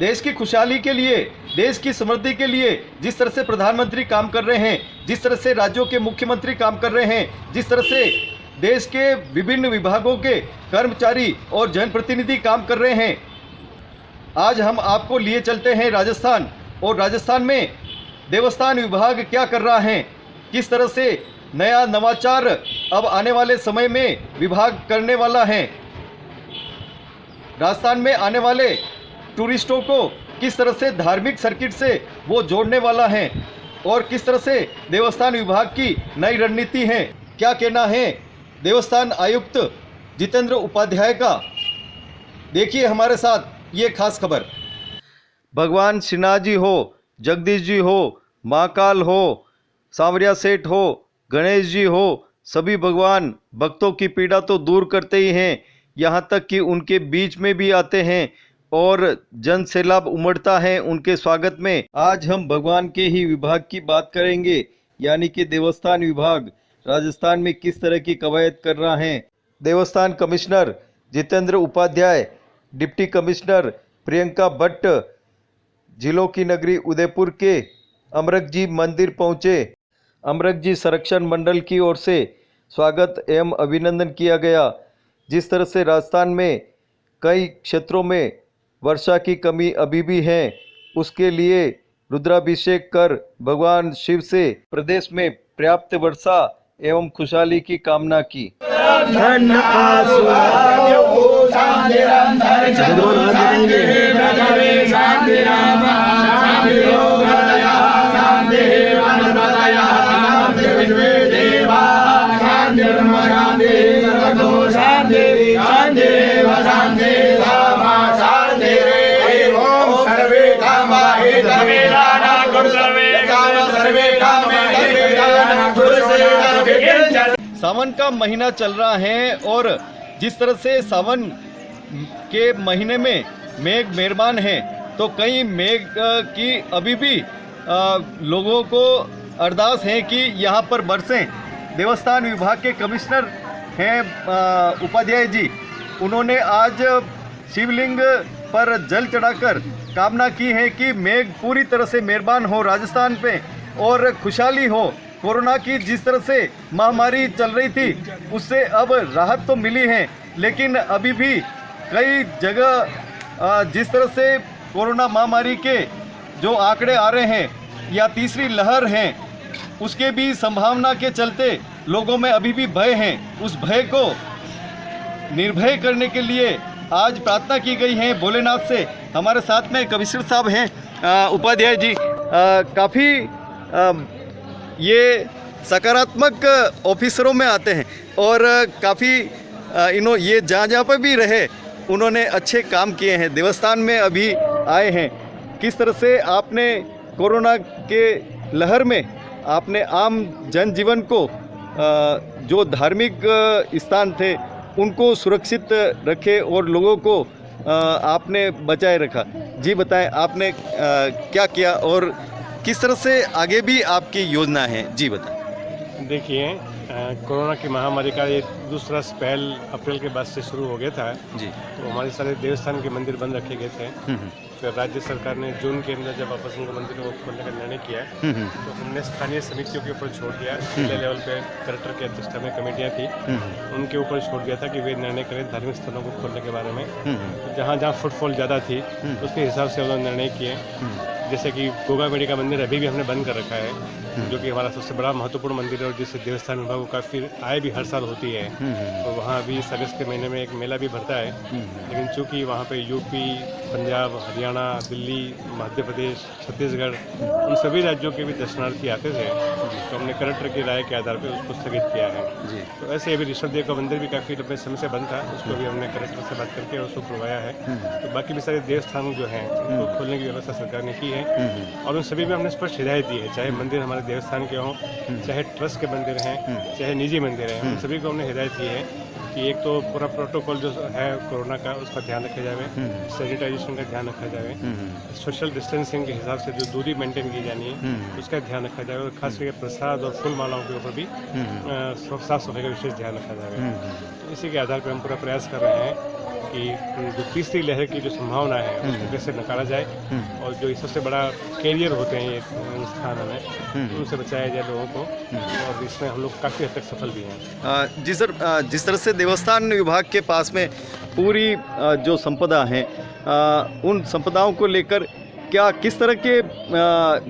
देश की खुशहाली के लिए, देश की समृद्धि के लिए जिस तरह से प्रधानमंत्री काम कर रहे हैं, जिस तरह से राज्यों के मुख्यमंत्री काम कर रहे हैं, जिस तरह से देश के विभिन्न विभागों के कर्मचारी और जनप्रतिनिधि काम कर रहे हैं, आज हम आपको लिए चलते हैं राजस्थान। और राजस्थान में देवस्थान विभाग क्या कर रहा है, किस तरह से नया नवाचार अब आने वाले समय में विभाग करने वाला है, राजस्थान में आने वाले टूरिस्टों को किस तरह से धार्मिक सर्किट से वो जोड़ने वाला है और किस तरह से देवस्थान विभाग की नई रणनीति है। क्या कहना है देवस्थान आयुक्त जितेंद्र उपाध्याय का, देखिए हमारे साथ ये खास खबर। भगवान श्रीनाथ जी हो, जगदीश जी हो, महाकाल हो, सांवरिया सेठ हो, गणेश जी हो, सभी भगवान भक्तों की पीड़ा तो दूर करते ही हैं, यहाँ तक कि उनके बीच में भी आते हैं और जन सैलाब उमड़ता है उनके स्वागत में। आज हम भगवान के ही विभाग की बात करेंगे, यानी कि देवस्थान विभाग राजस्थान में किस तरह की कवायद कर रहा है। Devasthan commissioner Jitendra Upadhyay, deputy commissioner Priyanka Bhatt जिलों की नगरी उदयपुर के अमरक जी मंदिर पहुँचे। अमरक जी संरक्षण मंडल की ओर से स्वागत एवं अभिनंदन किया गया। जिस तरह से राजस्थान में कई क्षेत्रों में वर्षा की कमी अभी भी है, उसके लिए रुद्राभिषेक कर भगवान शिव से प्रदेश में पर्याप्त वर्षा एवं खुशहाली की कामना की। सावन का महीना चल रहा है और जिस तरह से सावन के महीने में मेघ मेहरबान है, तो कई मेघ की अभी भी लोगों को अरदास है कि यहाँ पर बरसें। देवस्थान विभाग के कमिश्नर हैं उपाध्याय जी, उन्होंने आज शिवलिंग पर जल चढ़ाकर कामना की है कि मेघ पूरी तरह से मेहरबान हो राजस्थान पे और खुशहाली हो। कोरोना की जिस तरह से महामारी चल रही थी उससे अब राहत तो मिली है, लेकिन अभी भी कई जगह जिस तरह से कोरोना महामारी के जो आंकड़े आ रहे हैं या तीसरी लहर है, उसके भी संभावना के चलते लोगों में अभी भी भय है। उस भय को निर्भय करने के लिए आज प्रार्थना की गई है भोलेनाथ से। हमारे साथ में कमिश्नर साहब हैं उपाध्याय जी, काफ़ी ये सकारात्मक ऑफिसरों में आते हैं और काफ़ी ये जहाँ पर भी रहे उन्होंने अच्छे काम किए हैं। देवस्थान में अभी आए हैं, किस तरह से आपने कोरोना के लहर में आपने आम जनजीवन को जो धार्मिक स्थान थे उनको सुरक्षित रखे और लोगों को आपने बचाए रखा। जी बताएं आपने क्या किया और किस तरह से आगे भी आपकी योजना है, जी बताएं। देखिए, कोरोना की महामारी का ये दूसरा स्पेल अप्रैल के बाद से शुरू हो गया था जी। तो हमारे सारे देवस्थान के मंदिर बंद रखे गए थे। फिर राज्य सरकार ने जून के अंदर जब वापस उनको मंदिरों को खोलने का निर्णय किया तो हमने स्थानीय समितियों के ऊपर छोड़ दिया। जिला लेवल पे कलेक्टर की अध्यक्षता में कमेटियाँ थी, उनके ऊपर छोड़ दिया था कि वे निर्णय करें धार्मिक स्थलों को खोलने के बारे में। तो जहाँ जहाँ फुटफॉल ज़्यादा थी उसके हिसाब से उन्होंने निर्णय किए। जैसे कि गोगामेडी का मंदिर अभी भी हमने बंद कर रखा है, जो कि हमारा सबसे बड़ा महत्वपूर्ण मंदिर है और जिससे देवस्थान विभाग को काफ़ी आय भी हर साल होती है। तो वहाँ अभी अगस्त के महीने में एक मेला भी भरता है, लेकिन चूंकि वहाँ पे यूपी, पंजाब, हरियाणा, दिल्ली, मध्य प्रदेश, छत्तीसगढ़ उन सभी राज्यों के भी दर्शनार्थी आते थे, तो हमने कलेक्टर की राय के आधार पर उसको स्थगित किया है। तो ऐसे अभी ऋषभदेव का मंदिर भी काफ़ी लंबे समय से बंद था, उसको भी हमने कलेक्टर से बात करके उसको खुलवाया है। तो बाकी भी सारे देवस्थान जो हैं उनको खोलने की व्यवस्था सरकार ने की है और उन सभी में हमने स्पष्ट हिदायत दी है, चाहे मंदिर हमारे देवस्थान के हों, चाहे ट्रस्ट के मंदिर हैं, चाहे निजी मंदिर हैं, उन सभी को हमने हिदायत दी है कि एक तो पूरा प्रोटोकॉल जो है कोरोना का उसका ध्यान रखा जाए, सैनिटाइजेशन का ध्यान रखा जाए, सोशल डिस्टेंसिंग के हिसाब से जो दूरी मेंटेन की जानी है उसका ध्यान रखा जाए और खास करके प्रसाद और फूल मालाओं के ऊपर भी साफ सफाई का विशेष ध्यान रखा जाए। तो इसी के आधार पर हम पूरा प्रयास कर रहे हैं कि जो तीसरी लहर की जो संभावना है उसको कैसे नकारा जाए और जो सबसे बड़ा कैरियर होते हैं ये स्थान हमें उनसे बचाया जाए लोगों को, और इसमें हम लोग काफ़ी हद तक सफल भी हैं। जी सर, जिस तरह से देवस्थान विभाग के पास में पूरी जो संपदा है, उन संपदाओं को लेकर क्या किस तरह के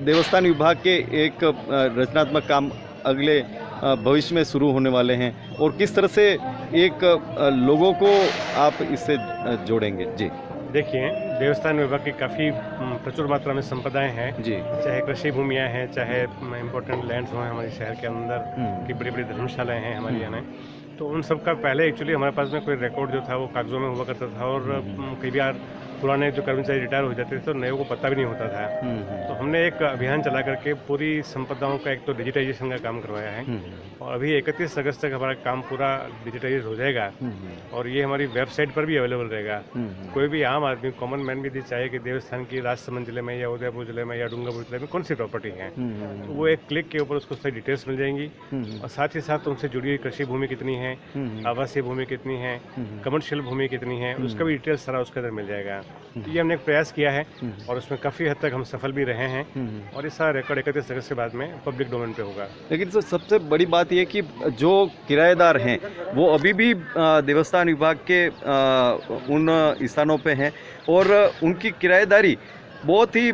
देवस्थान विभाग के एक रचनात्मक काम अगले भविष्य में शुरू होने वाले हैं, और किस तरह से एक लोगों को आप इससे जोड़ेंगे? जी देखिए, देवस्थान विभाग की काफ़ी प्रचुर मात्रा में संपदाएं हैं जी, चाहे कृषि भूमियाँ हैं, चाहे इम्पोर्टेंट लैंड्स हों हमारे शहर के अंदर की बड़ी बड़ी धर्मशालाएं हैं हमारे यहाँ में। तो उन सब का पहले एक्चुअली हमारे पास में कोई रिकॉर्ड जो था वो कागजों में हुआ करता था, और कई बार पुराने जो कर्मचारी रिटायर हो जाते थे तो नए को पता भी नहीं होता था। तो हमने एक अभियान चला करके पूरी संपदाओं का एक तो डिजिटाइजेशन का काम करवाया है, और अभी 31 अगस्त तक हमारा काम पूरा डिजिटाइज हो जाएगा, और ये हमारी वेबसाइट पर भी अवेलेबल रहेगा। कोई भी आम आदमी, कॉमन मैन भी चाहे कि देवस्थान की राजसमंद जिले में या उदयपुर जिले में या डूंगरपुर जिले में कौन सी प्रॉपर्टी है, तो वो एक क्लिक के ऊपर उसको सारी डिटेल्स मिल जाएंगी, और साथ ही साथ उनसे जुड़ी हुई कृषि भूमि कितनी है, आवासीय भूमि कितनी है, कमर्शियल भूमि कितनी है, उसका भी डिटेल्स सारा उसके अंदर मिल जाएगा। तो ये हमने एक प्रयास किया है, और उसमें काफ़ी हद तक हम सफल भी रहे हैं, और इस सारा रिकॉर्ड 31 अगस्त के बाद में पब्लिक डोमेन पे होगा। लेकिन सर सबसे बड़ी बात यह कि जो किराएदार हैं वो अभी भी देवस्थान विभाग के उन स्थानों पे हैं, और उनकी किराएदारी बहुत ही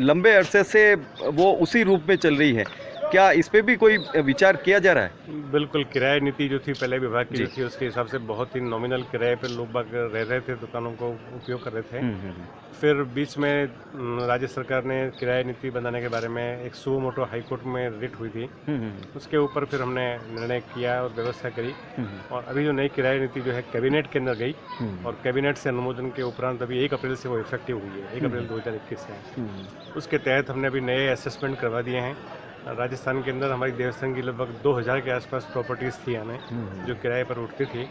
लंबे अरसे से वो उसी रूप में चल रही है। क्या इस पे भी कोई विचार किया जा रहा है? बिल्कुल, किराया नीति जो थी पहले विभाग की जो थी उसके हिसाब से बहुत ही नॉमिनल किराए पर लोग बाग रह रहे थे, दुकानों को उपयोग कर रहे थे। फिर बीच में राज्य सरकार ने किराया नीति बनाने के बारे में एक सुओ मोटो हाई कोर्ट में रिट हुई थी, उसके ऊपर फिर हमने निर्णय किया और व्यवस्था करी, और अभी जो नई किराया नीति जो है कैबिनेट के अंदर गई, और कैबिनेट से अनुमोदन के उपरांत अभी 1 अप्रैल से वो इफेक्टिव हुई है, 1 अप्रैल 2021 से। उसके तहत हमने अभी नए असेसमेंट करवा दिए हैं। राजस्थान के अंदर हमारी देवस्थान की लगभग 2000 के आसपास प्रॉपर्टीज़ थी हमें जो किराए पर उठती थी,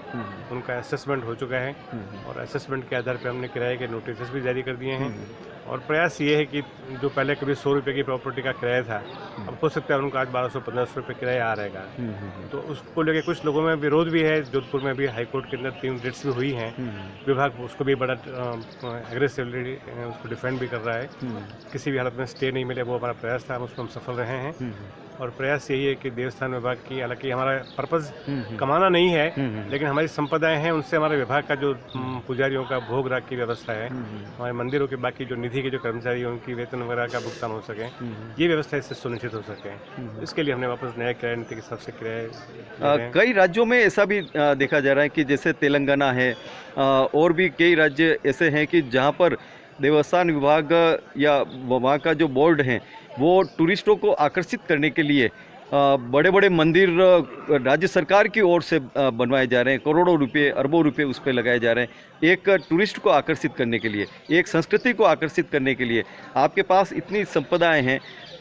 उनका असेसमेंट हो चुका है, और असेसमेंट के आधार पर हमने किराए के नोटिस भी जारी कर दिए हैं। और प्रयास ये है कि जो पहले कभी 100 रुपये की प्रॉपर्टी का किराया था, अब हो सकता है उनका आज 1200-1500 रुपये किराया आ रहेगा। तो उसको लेके कुछ लोगों में विरोध भी है। जोधपुर में भी हाई कोर्ट के अंदर 3 रिट्स भी हुई हैं, विभाग उसको भी बड़ा एग्रेसिवली उसको डिफेंड भी कर रहा है। किसी भी हालत में स्टे नहीं मिले, वो हमारा प्रयास था, हम उसको हम सफल रहे हैं। और प्रयास यही है कि देवस्थान विभाग की, हालांकि हमारा पर्पज़ कमाना नहीं है, लेकिन हमारी संपदाएं हैं, उनसे हमारे विभाग का जो पुजारियों का भोग राग की व्यवस्था है, हमारे मंदिरों के बाकी जो निधि के जो कर्मचारी हैं उनकी वेतन वगैरह का भुगतान हो सके, ये व्यवस्था इससे सुनिश्चित हो सके। इसके लिए हमने वापस नया किराया नीति के हिसाब से किराए। कई राज्यों में ऐसा भी देखा जा रहा है कि जैसे तेलंगाना है, और भी कई राज्य ऐसे हैं कि जहाँ पर देवस्थान विभाग या वहाँ का जो बोर्ड है वो टूरिस्टों को आकर्षित करने के लिए बड़े बड़े मंदिर राज्य सरकार की ओर से बनवाए जा रहे हैं, करोड़ों रुपए, अरबों रुपए उस पर लगाए जा रहे हैं, एक टूरिस्ट को आकर्षित करने के लिए, एक संस्कृति को आकर्षित करने के लिए। आपके पास इतनी संपदाएं हैं,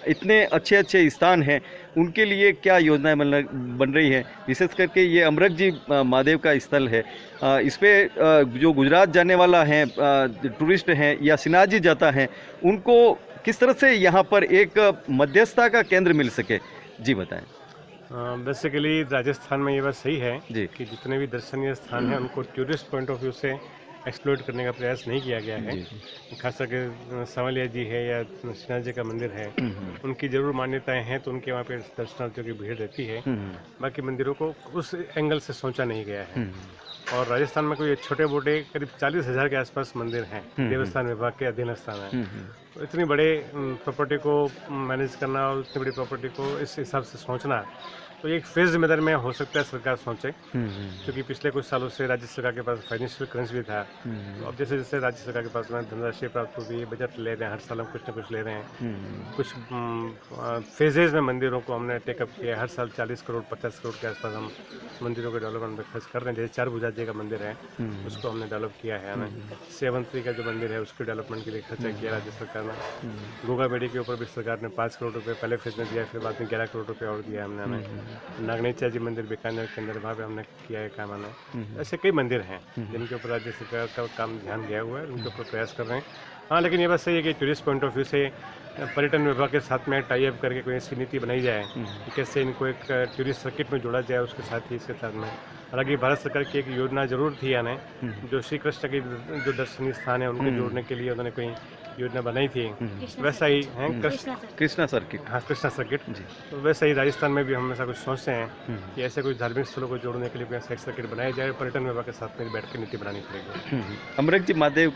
इतने अच्छे अच्छे स्थान हैं, उनके लिए क्या योजनाएं बन रही हैं? विशेष करके ये अमृत जी महादेव का स्थल है, इस पर जो गुजरात जाने वाला है टूरिस्ट हैं या सिन्हा जी जाता है, उनको किस तरह से यहाँ पर एक मध्यस्थता का केंद्र मिल सके? जी बताएं। बेसिकली राजस्थान में ये बात सही है जी कि जितने भी दर्शनीय स्थान हैं उनको टूरिस्ट पॉइंट ऑफ व्यू से एक्सप्लोर करने का प्रयास नहीं किया गया है। खास करके सांवलिया जी है या सिन्हा जी का मंदिर है, उनकी जरूर मान्यताएं हैं, तो उनके वहाँ पे दर्शनार्थियों की भीड़ रहती है। बाकी मंदिरों को उस एंगल से सोचा नहीं गया है। और राजस्थान में कोई छोटे मोटे करीब 40,000 के आसपास मंदिर हैं, देवस्थान विभाग के अधीन स्थान है। तो इतनी बड़े प्रॉपर्टी को मैनेज करना और इतनी बड़ी प्रॉपर्टी को इस हिसाब से सोचना, तो एक फेज मेथड में हो सकता है सरकार सोचे, क्योंकि पिछले कुछ सालों से राज्य सरकार के पास फाइनेंशियल क्रंच भी था। तो अब जैसे जैसे राज्य सरकार के पास में धनराशि प्राप्त होती है, बजट ले रहे हैं, हर साल हम कुछ न कुछ ले रहे हैं। कुछ फेजेज में मंदिरों को हमने टेकअप किया, हर साल 40 करोड़ 50 करोड़ के आसपास हम मंदिरों के डेवलपमेंट में खर्च कर रहे हैं। जैसे 4 भुजा जी का मंदिर है, उसको हमने डेवलप किया है। हमें सेवंतरी का जो मंदिर है उसके डेवलपमेंट के लिए खर्चा किया राज्य सरकार ने। गोगा बेड़ी के ऊपर भी सरकार ने 5 करोड़ रुपये पहले फेज में दिया, फिर बाद में 11 करोड़ रुपये और दिया हमने हमें। नागनेचा जी मंदिर बीकानेर के अंदर, वहाँ पे हमने किया है काम हमने। ऐसे कई मंदिर हैं जिनके ऊपर राज्य सरकार का काम ध्यान दिया हुआ है, उनके ऊपर प्रयास कर रहे हैं। हाँ, लेकिन ये बात सही है कि टूरिस्ट पॉइंट ऑफ व्यू से पर्यटन विभाग के साथ में टाई अप करके कोई ऐसी नीति बनाई जाए कि कैसे इनको एक टूरिस्ट सर्किट में जोड़ा जाए, उसके साथ ही इसके साथ में। हालांकि भारत सरकार की एक योजना जरूर थी आने, जो श्री कृष्ण के जो दर्शनीय स्थान है उनको जोड़ने के लिए उन्होंने कोई योजना बनाई थी, वैसा ही है कृष्णा सर्किट। हाँ, कृष्णा सर्किट जी। तो वैसे ही राजस्थान में भी हम ऐसा कुछ सोचते हैं कि ऐसे कुछ धार्मिक स्थलों को जोड़ने के लिए कोई ऐसा सर्किट बनाया जाए, पर्यटन विभाग के साथ में बैठ कर नीति बनानी पड़ेगी। अमृत जी महादेव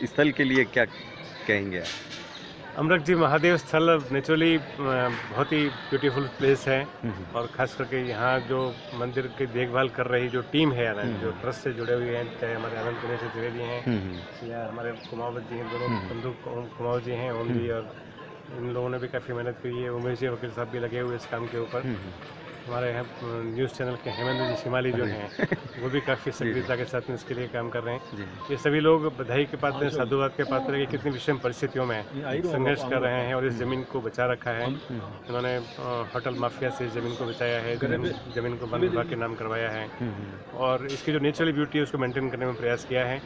स्थल के लिए क्या कहेंगे? अमृत जी महादेव स्थल नेचुरली बहुत ही ब्यूटीफुल प्लेस है, और खास करके यहाँ जो मंदिर की देखभाल कर रही जो टीम है ना, जो ट्रस्ट से जुड़े हुए हैं, चाहे हमारे आनंद गणेश द्विवेदी हैं या हमारे कुमावत जी हैं, दोनों बंधु कुमावत जी हैं, ओम जी, और इन लोगों ने भी काफ़ी मेहनत की है। उमेश जी वकील साहब भी लगे हुए इस काम के ऊपर। हमारे यहाँ न्यूज़ चैनल के हेमेंद्र जी शिमाली जो हैं वो भी काफ़ी सक्रियता के साथ में इसके लिए काम कर रहे हैं। ये सभी लोग बधाई के पात्र हैं, साधुवाद के पात्र हैं कि कितनी विषम परिस्थितियों में संघर्ष कर रहे हैं और इस ज़मीन को बचा रखा है। उन्होंने होटल माफिया से इस ज़मीन को बचाया है, ज़मीन को वन विभाग के नाम करवाया है, और इसकी जो नेचुरल ब्यूटी है उसको मेंटेन करने में प्रयास किया है।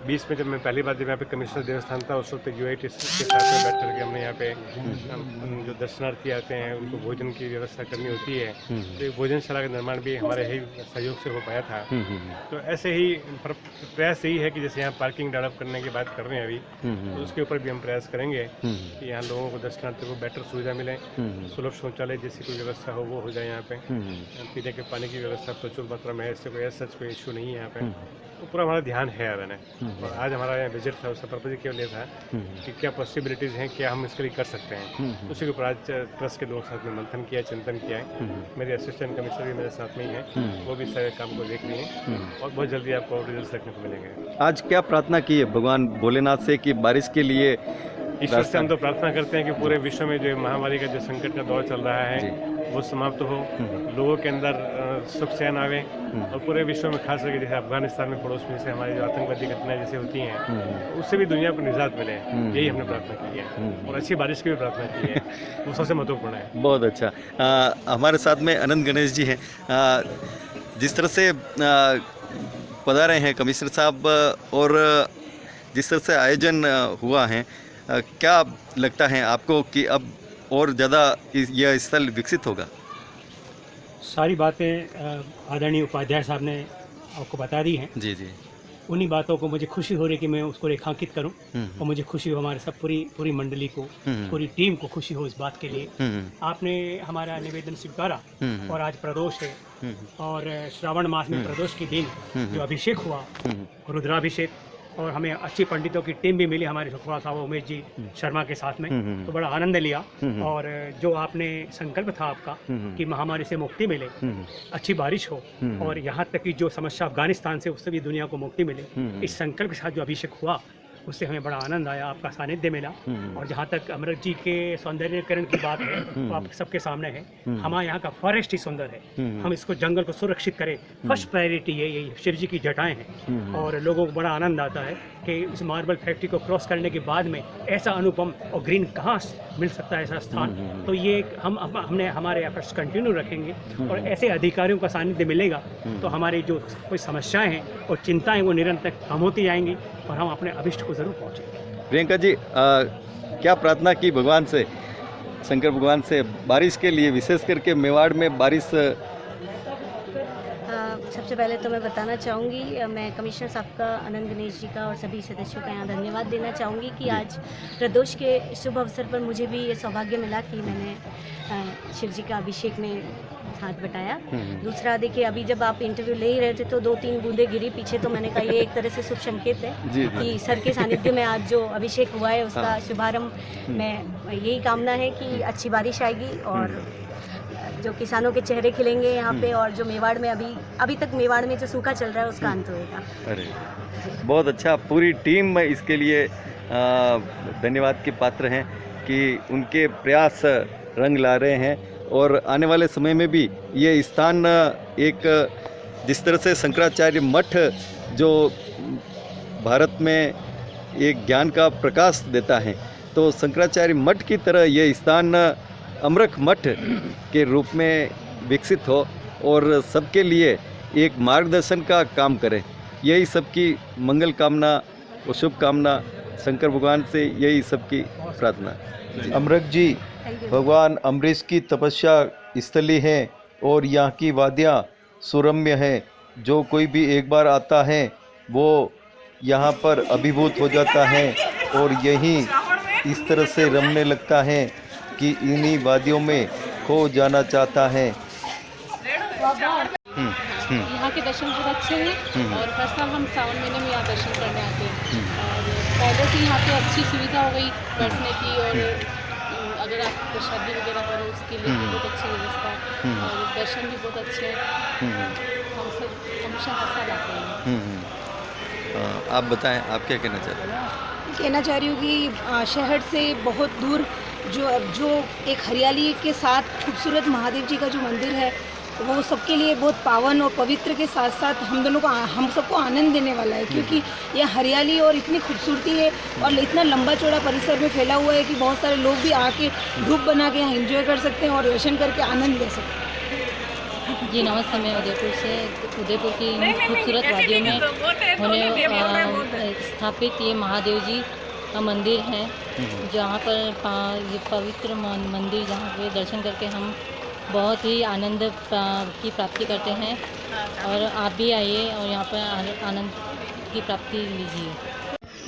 बीच में जब मैं पहली बार जब यहाँ पे कमिश्नर देवस्थान था, उस वक्त UIT के साथ में बैठ करके हमने यहाँ पे जो दर्शनार्थी आते हैं उनको भोजन की व्यवस्था करनी होती है, तो भोजनशाला का निर्माण भी हमारे ही सहयोग से हो पाया था। तो ऐसे ही प्रयास यही है कि जैसे यहाँ पार्किंग डेवलप करने की बात कर रहे हैं अभी, तो उसके ऊपर भी हम प्रयास करेंगे कि यहाँ लोगों को दर्शनार्थियों को बेटर सुविधा मिले, सुलभ शौचालय जैसी कोई व्यवस्था हो वो हो जाए यहाँ पे, पीने के पानी की व्यवस्था प्रचुर मात्रा में है, इससे कोई ऐसा कोई इशू नहीं है यहाँ पे। तो पूरा हमारा ध्यान है मैंने, और आज हमारा यहाँ विजिट था, उसका पर्पज केवल ये था कि क्या पॉसिबिलिटीज़ हैं, क्या हम इसके लिए कर सकते हैं। उसी के ऊपर आज ट्रस्ट के लोगों के साथ में मंथन किया, चिंतन किया है। मेरे असिस्टेंट कमिश्नर भी मेरे साथ में ही है, वो भी सारे काम को देख लिए हैं, और बहुत जल्दी आपको रिजल्ट देखने को मिलेंगे। आज क्या प्रार्थना की है भगवान भोलेनाथ से कि बारिश के लिए? ईश्वर से हम तो प्रार्थना करते हैं कि पूरे विश्व में जो महामारी का जो संकट का दौर चल रहा है वो समाप्त हो, लोगों के अंदर सुख चैन आवे, और पूरे विश्व में खास करके जैसे अफगानिस्तान में पड़ोस में से हमारी जो आतंकवादी घटनाएं जैसे होती हैं उससे भी दुनिया को निजात मिले, यही हमने प्रार्थना की है, और अच्छी बारिश की भी प्रार्थना की है, वो सबसे महत्वपूर्ण है। बहुत अच्छा। हमारे साथ में आनंद गणेश जी हैं। जिस तरह से पधारे हैं कमिश्नर साहब, और जिस तरह से आयोजन हुआ है, क्या लगता है आपको कि अब और ज़्यादा यह स्थल विकसित होगा? सारी बातें आदरणीय उपाध्याय साहब ने आपको बता दी हैं। जी जी। उन्हीं बातों को मुझे खुशी हो रही कि मैं उसको रेखांकित करूं, और मुझे खुशी हो, हमारे सब पूरी मंडली को, पूरी टीम को खुशी हो इस बात के लिए। आपने हमारा निवेदन स्वीकारा, और आज प्रदोष है, और श्रावण मास में प्रदोष के दिन जो अभिषेक हुआ, रुद्राभिषेक, और हमें अच्छी पंडितों की टीम भी मिली हमारे सुखवाल साहब उमेश जी शर्मा के साथ में, तो बड़ा आनंद लिया। और जो आपने संकल्प था आपका कि महामारी से मुक्ति मिले, अच्छी बारिश हो, और यहाँ तक कि जो समस्या अफगानिस्तान से उससे भी दुनिया को मुक्ति मिले, इस संकल्प के साथ जो अभिषेक हुआ उससे हमें बड़ा आनंद आया, आपका सानिध्य मिला। और जहाँ तक अमृत जी के सौंदर्यीकरण की बात है तो आप सबके सामने है, हमारे यहाँ का फॉरेस्ट ही सुंदर है, हम इसको जंगल को सुरक्षित करें, फर्स्ट प्रायोरिटी है, यही शिव जी की जटाएं हैं। और लोगों को बड़ा आनंद आता है कि उस मार्बल फैक्ट्री को क्रॉस करने के बाद में ऐसा अनुपम और ग्रीन कहाँ मिल सकता है ऐसा स्थान। तो ये हमने हमारे एफर्ट्स कंटिन्यू रखेंगे, और ऐसे अधिकारियों का सानिध्य मिलेगा तो हमारी जो कोई समस्याएं हैं और चिंताएं वो निरंतर कम होती जाएंगी, और हम अपने अभिष्ट को जरूर पहुंचेंगे। प्रियंका जी, क्या प्रार्थना की भगवान से, शंकर भगवान से बारिश के लिए, विशेष करके मेवाड़ में बारिश? सबसे पहले तो मैं बताना चाहूँगी, मैं कमिश्नर साहब का, आनंद गणेश जी का और सभी सदस्यों का यहाँ धन्यवाद देना चाहूँगी कि आज प्रदोष के शुभ अवसर पर मुझे भी ये सौभाग्य मिला कि मैंने शिव जी का अभिषेक में हाथ बटाया। दूसरा, देखिए अभी जब आप इंटरव्यू ले ही रहे थे तो 2-3 बूंदे गिरी पीछे, तो मैंने कहा ये एक तरह से शुभ संकेत है कि सर के सानिध्य में आज जो अभिषेक हुआ है उसका शुभारंभ में यही कामना है कि अच्छी बारिश आएगी, और जो किसानों के चेहरे खिलेंगे यहाँ पे, और जो मेवाड़ में अभी तक मेवाड़ में जो सूखा चल रहा है उसका अंत होएगा। अरे बहुत अच्छा, पूरी टीम इसके लिए धन्यवाद के पात्र हैं कि उनके प्रयास रंग ला रहे हैं, और आने वाले समय में भी ये स्थान एक, जिस तरह से शंकराचार्य मठ जो भारत में एक ज्ञान का प्रकाश देता है, तो शंकराचार्य मठ की तरह ये स्थान अमृत मठ के रूप में विकसित हो और सबके लिए एक मार्गदर्शन का काम करे। यही सबकी मंगल कामना और शुभकामना, शंकर भगवान से यही सबकी प्रार्थना। अमृत जी, भगवान अम्बरीश की तपस्या स्थली है और यहाँ की वादियाँ सुरम्य हैं। जो कोई भी एक बार आता है वो यहाँ पर अभिभूत हो जाता है और यहीं इस तरह से रमने लगता है कि इन्हीं वादियों में खो जाना चाहता है। यहाँ के दर्शन बहुत अच्छे हैं और हर साल हम सावन महीने में यहाँ दर्शन करने आते हैं। और पहले से यहाँ पे अच्छी सुविधा हो गई बैठने की, और अगर आप प्रसादी वगैरह करो उसके लिए भी बहुत अच्छी व्यवस्था है और दर्शन भी बहुत अच्छे हैं। हम सब हमेशा हर साल आते हैं। आप बताएं, आप क्या कहना चाहते हैं? कहना चाह रही हूँ कि शहर से बहुत दूर जो एक हरियाली के साथ खूबसूरत महादेव जी का जो मंदिर है वो सबके लिए बहुत पावन और पवित्र के साथ साथ हम सबको आनंद देने वाला है, क्योंकि यह हरियाली और इतनी खूबसूरती है और इतना लंबा चौड़ा परिसर में फैला हुआ है कि बहुत सारे लोग भी आके ग्रुप बना के यहाँ एंजॉय कर सकते हैं और दर्शन करके आनंद ले सकते हैं। जी नमस्ते, मैं उदयपुर की खूबसूरत वादियों में होने स्थापित ये महादेव जी का मंदिर है, जहाँ पर ये पवित्र मंदिर जहाँ पे दर्शन करके हम बहुत ही आनंद की प्राप्ति करते हैं। और आप भी आइए और यहाँ पर आनंद की प्राप्ति लीजिए।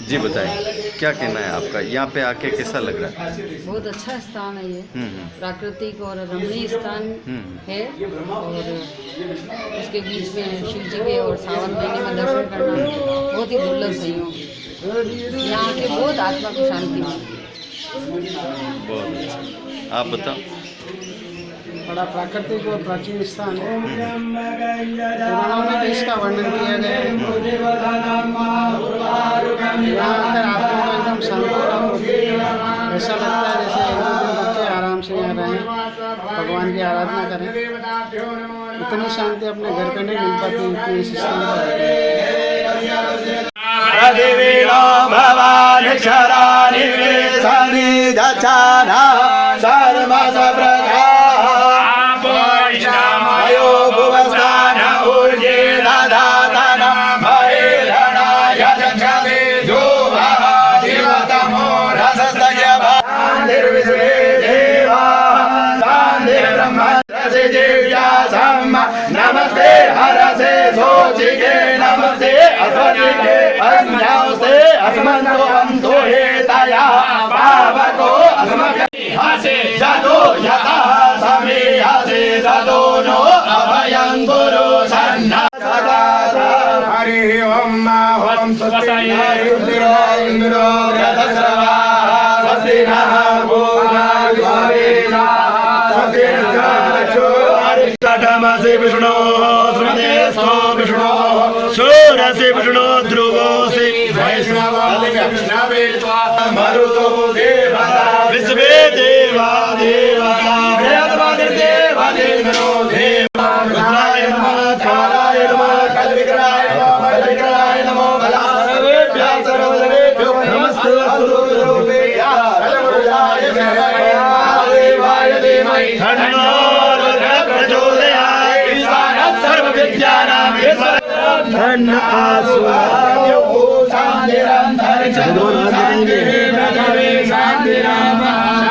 जी बताएं, क्या कहना है आपका? यहाँ पे आके कैसा लग रहा है? बहुत अच्छा स्थान है ये, प्राकृतिक और रमणीय स्थान है और उसके बीच में शिव जी के और सावन महीने में दर्शन करना बहुत ही दुर्लभ संयोग। यहाँ के बहुत आत्मा को शांति मिलती है। बहुत। आप बताओ। बड़ा प्राकृतिक और प्राचीन स्थान है। पुराणों में भी इसका वर्णन किया गया है। यहाँ आकर आत्मा को एकदम शांति प्राप्त होती है। ऐसा लगता है जैसे एक दो दिन रुक के आराम से यहाँ रहें, भगवान की आराधना करें। इतनी शांति अपने घर पे नहीं मिल पाती इतनी इस स्थान पर। नमस्ते हरसे सोचिके नमस्ते अस्वतिके अन्यास्ते अस्मन्तो अंतो हेतया पावको अस्मभ्य हसे जदो यथा समे हसे जदो नो अभयं गुरु सन्ना सदा। हरि ओम ओम स्वस्ति इंद्रो रथस्रवा स्वस्ति नः पूर्वा द्वारेषा स्वस्ति नमसे विष्णु स्मृतेस्थो विष्णु सूरसे विष्णु ध्रुवोऽसि वैष्णवे मरुतो देवता विश्वे देवा देवता देवा देवो देवा रुद्राय नमः कालाय नमः कल्विकराय नमः कल्विकराय नमो सर्वेभ्यः सर्वदेवेभ्यो नमस्ते रूपेभ्यः कलमुराय देवाय धीमहि तन्नो धन आसुरायो शांतिरंतर शांति पृथ्वी शांतिराम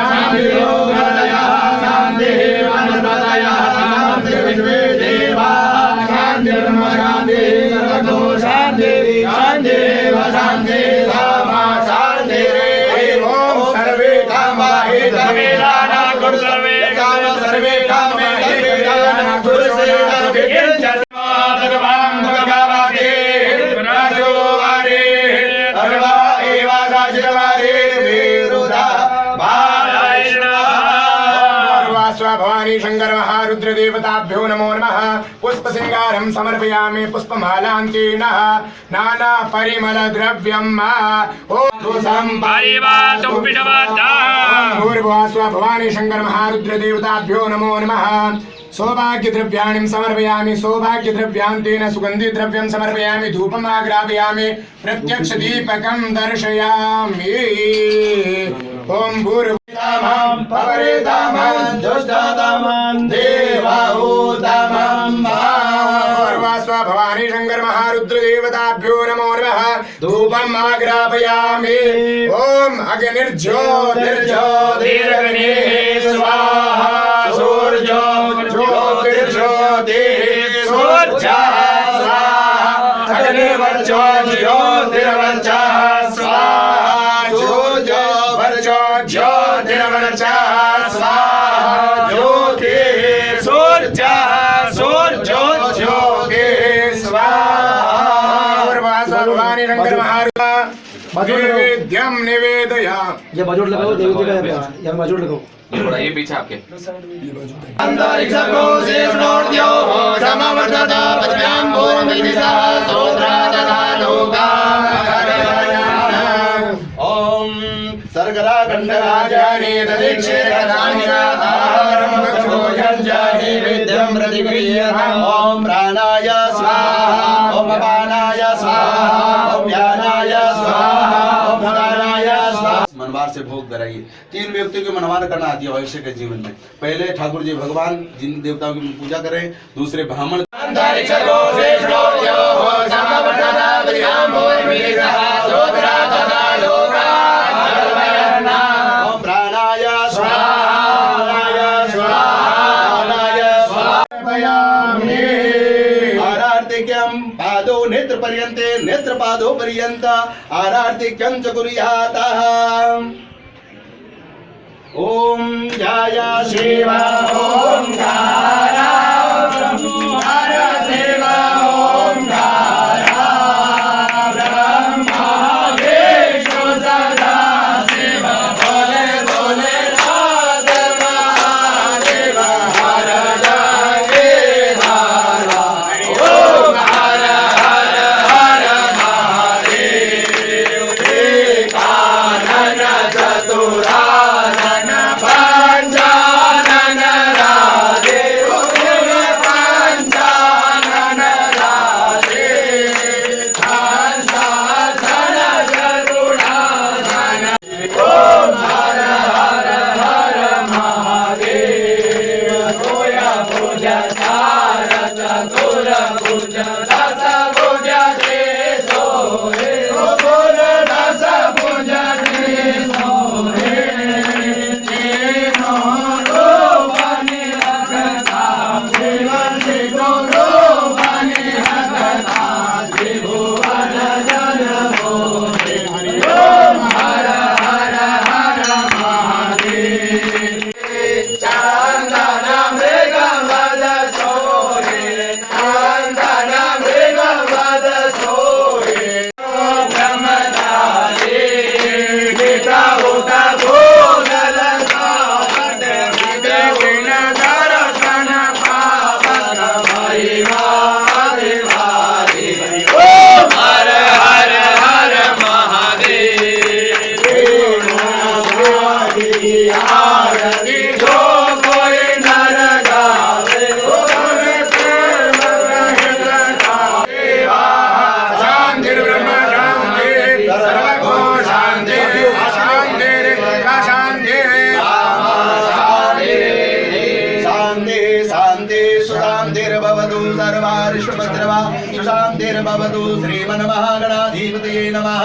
शांति लोकदया शांति वनस्पतया शांति विश्वे देवा शांतिर्म शांति सर्वतो शांति शांतिरेव शांति सामा शांति ओम सर्वे कामा हितमेलाना कुरु सर्वे काम सर्वे कामे हितमेलाना कुरु सर्वे भगवान भगवादे राजो वारे अरवा एवा राजवारे विरुदा भारायणा वासवा भवानी शंकर महारुद्र देवताभ्यो नमो नमः। पुष्प सिंगारं समर्पयामि पुष्पमालांतेन नाना परिमल द्रव्यम् ओम परिवातु विषवादा भूर्भुवस्व भवानी शंकर महारुद्र देवताभ्यो नमो नमः। सौभाग्य द्रव्याणि समर्पयामि सौभाग्य द्रव्यान्तेन सुगंधि द्रव्यं समर्पयामि धूपम् आग्रापयामि प्रत्यक्ष दीपकं दर्शयामि। ओम भूर्भुवः पवरेदामं ज्योष्ठादामं देवा उत्तमं पूर्वास्व भवानी शंकर महारुद्र देवताभ्यो नमो नमः धूपम् आग्रापयामि ओम अग्निर्ज्योतिर्ज्योतिरग्निः स्वाहा सूर्यो ज्योतिर्ज्योतिः सूर्यः स्वाहा अग्निर्वर्चो ज्योतिर्वर्चः स्वाहा ज्योतिर्वर्चो ज्योतिर्वर्चः स्वाहा ज्योतिः सूर्यः सूर्यो ज्योतिः स्वाहा भगवान शंकर महारुद्र नैवेद्यम निवेदयामि। ये बाजूड़ लगाओ देवी जी का यहाँ बाजूड़ लगाओ ये पीछे आपके अंतरिक्षको शेषणोर्द्यो समवर्तत पद्भ्यां पूर्णदिशा सोत्रा तथा लोका ओम सर्गरा गंडराजानि ददीक्षे रदानिराधारं भक्षोजंजानि विद्यं प्रतिगृह्यताम् ओम प्राणाय स्वाहा ओम अपानाय स्वाहा ओम व्यानाय स्वाहा ओम प्राणाय स्वाहा। मनवार से भोग कराइए। 3 व्यक्तियों को मनवार करना आती है भविष्य के जीवन में। पहले ठाकुर जी भगवान जिन देवताओं की पूजा करें, दूसरे ब्राह्मण पादो नेत्र पर्यन्ते नेत्र पादो पर्यन्त आरार्तिक्यं च कुर्यातः। ओम जय शिव ओंकारा हर शिव ओंकारा ब्रह्मा विष्णु सदा शिव बोले बोले नाथ महादेव हर जय धारा ओम हर हर हर महादेव एकानन चतुरा पंचानन राधे पंचानन राधे पंचानन जरुणानन ओम हर हर हर महादेव गोया पूजा चार चतुर पूजा दस पूजा ते सोहे बोल दस पूजा ते सोहे सर्वारिष्टभद्रवा श्रीमन्महागणाधिपतये नमः।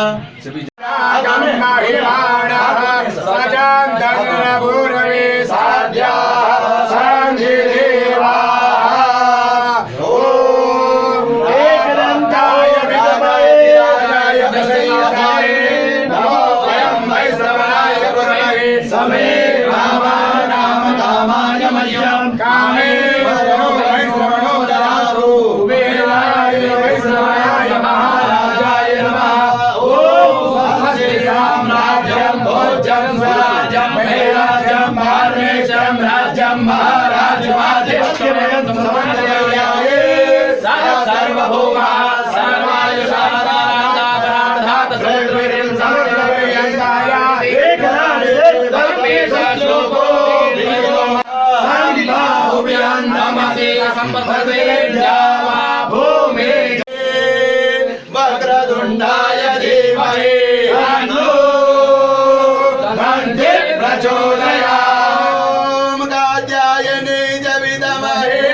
वक्रतुण्डाय धीमहि तन्नो प्रचोदयात्। ओम कात्यायने च विद्महे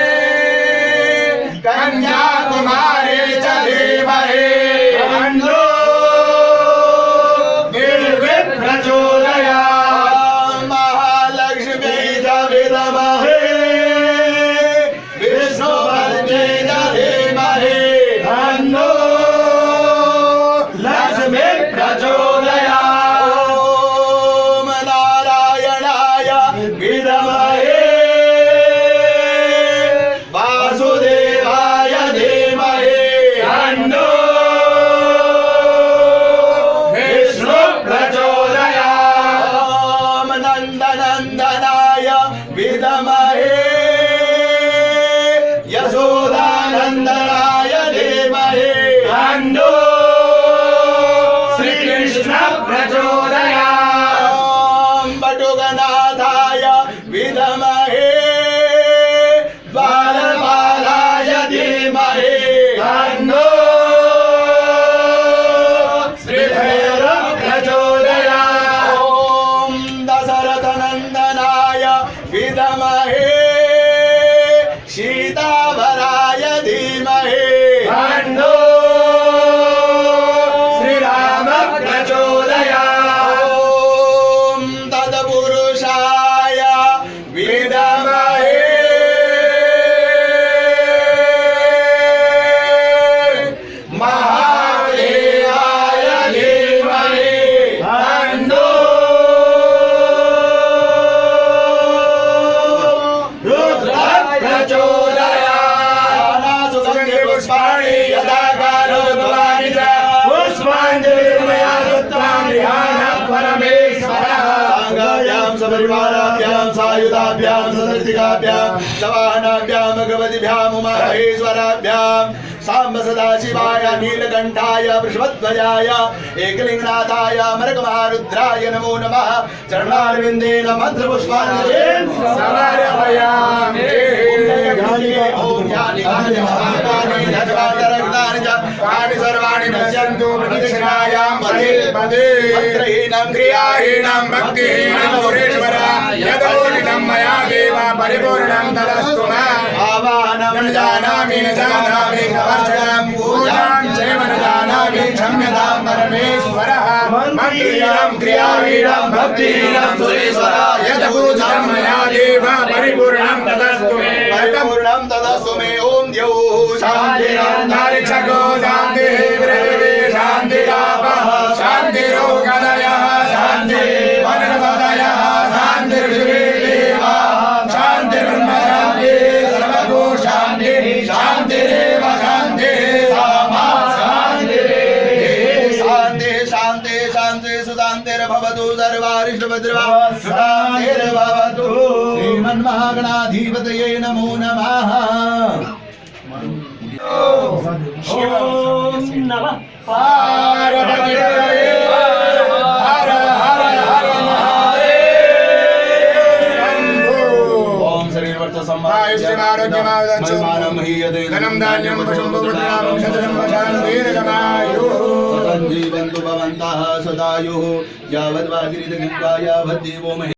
परिवाराभ्यां सायुधाभ्यां सशक्तिकाभ्यां सवाहनाभ्यां भगवतीभ्यां उमामहेश्वराभ्यां सांब सदाशिवाय नीलकंठाय वृषभध्वजाय एकलिंगनाथाय मरकमहारुद्राय नमो नमः। चरणारविंदेन मंत्रपुष्पाञ्जलिं समर्पयामि। ओम ज्ञानि ज्ञानि महाकानि धर्मान्तरग्नानि च कानि सर्वाणि नश्यन्तु प्रदक्षिणायां पदे पदे। मंत्रहीनं क्रियाहीनं भक्तिहीनं सुरेश्वर यदोनितं मया देव परिपूर्णं तदस्तु मे। आवाहनं न जानामि न जानामि कवर्चनं पूजां चैव न जानामि क्षम्यतां परमेश्वरः। मंत्रहीनं क्रियाहीनं भक्तिहीनं सुरेश्वर यदपूजितं मया देव परिपूर्णं तदस्तु मे। परिपूर्णं तदस्तु मे। ओम द्यौः शान्तिरन्तरिक्षको शान्तिः पृथिवी शान्तिरापः शान्तिरोगदयः शान्तिर्वनस्पतयः शान्तिर्विश्वेदेव शान्तिर्ब्रह्म शान्तिः सर्वतो शान्तिः शान्तिरेव शान्तिः सामा शान्तिः। शान्तिः शान्तिः शान्तिः सुशान्तिर्भवतु सर्वारिष्टभद्रवा शान्तिर्भवतु। श्रीमन्महागणाधिपतये नमो नमः। ओम नमः पार्वती हर हर हर महादेव शंभो। ओम शरीरवर्त आयुष्यमारोग्यमावदन्तु धनं धान्यं पशुं शतम् शान्तिर्गमायुः। जीवन्तु भवन्तः सदायुः यावद् वागिरिदगित्वा यावद्देवो महे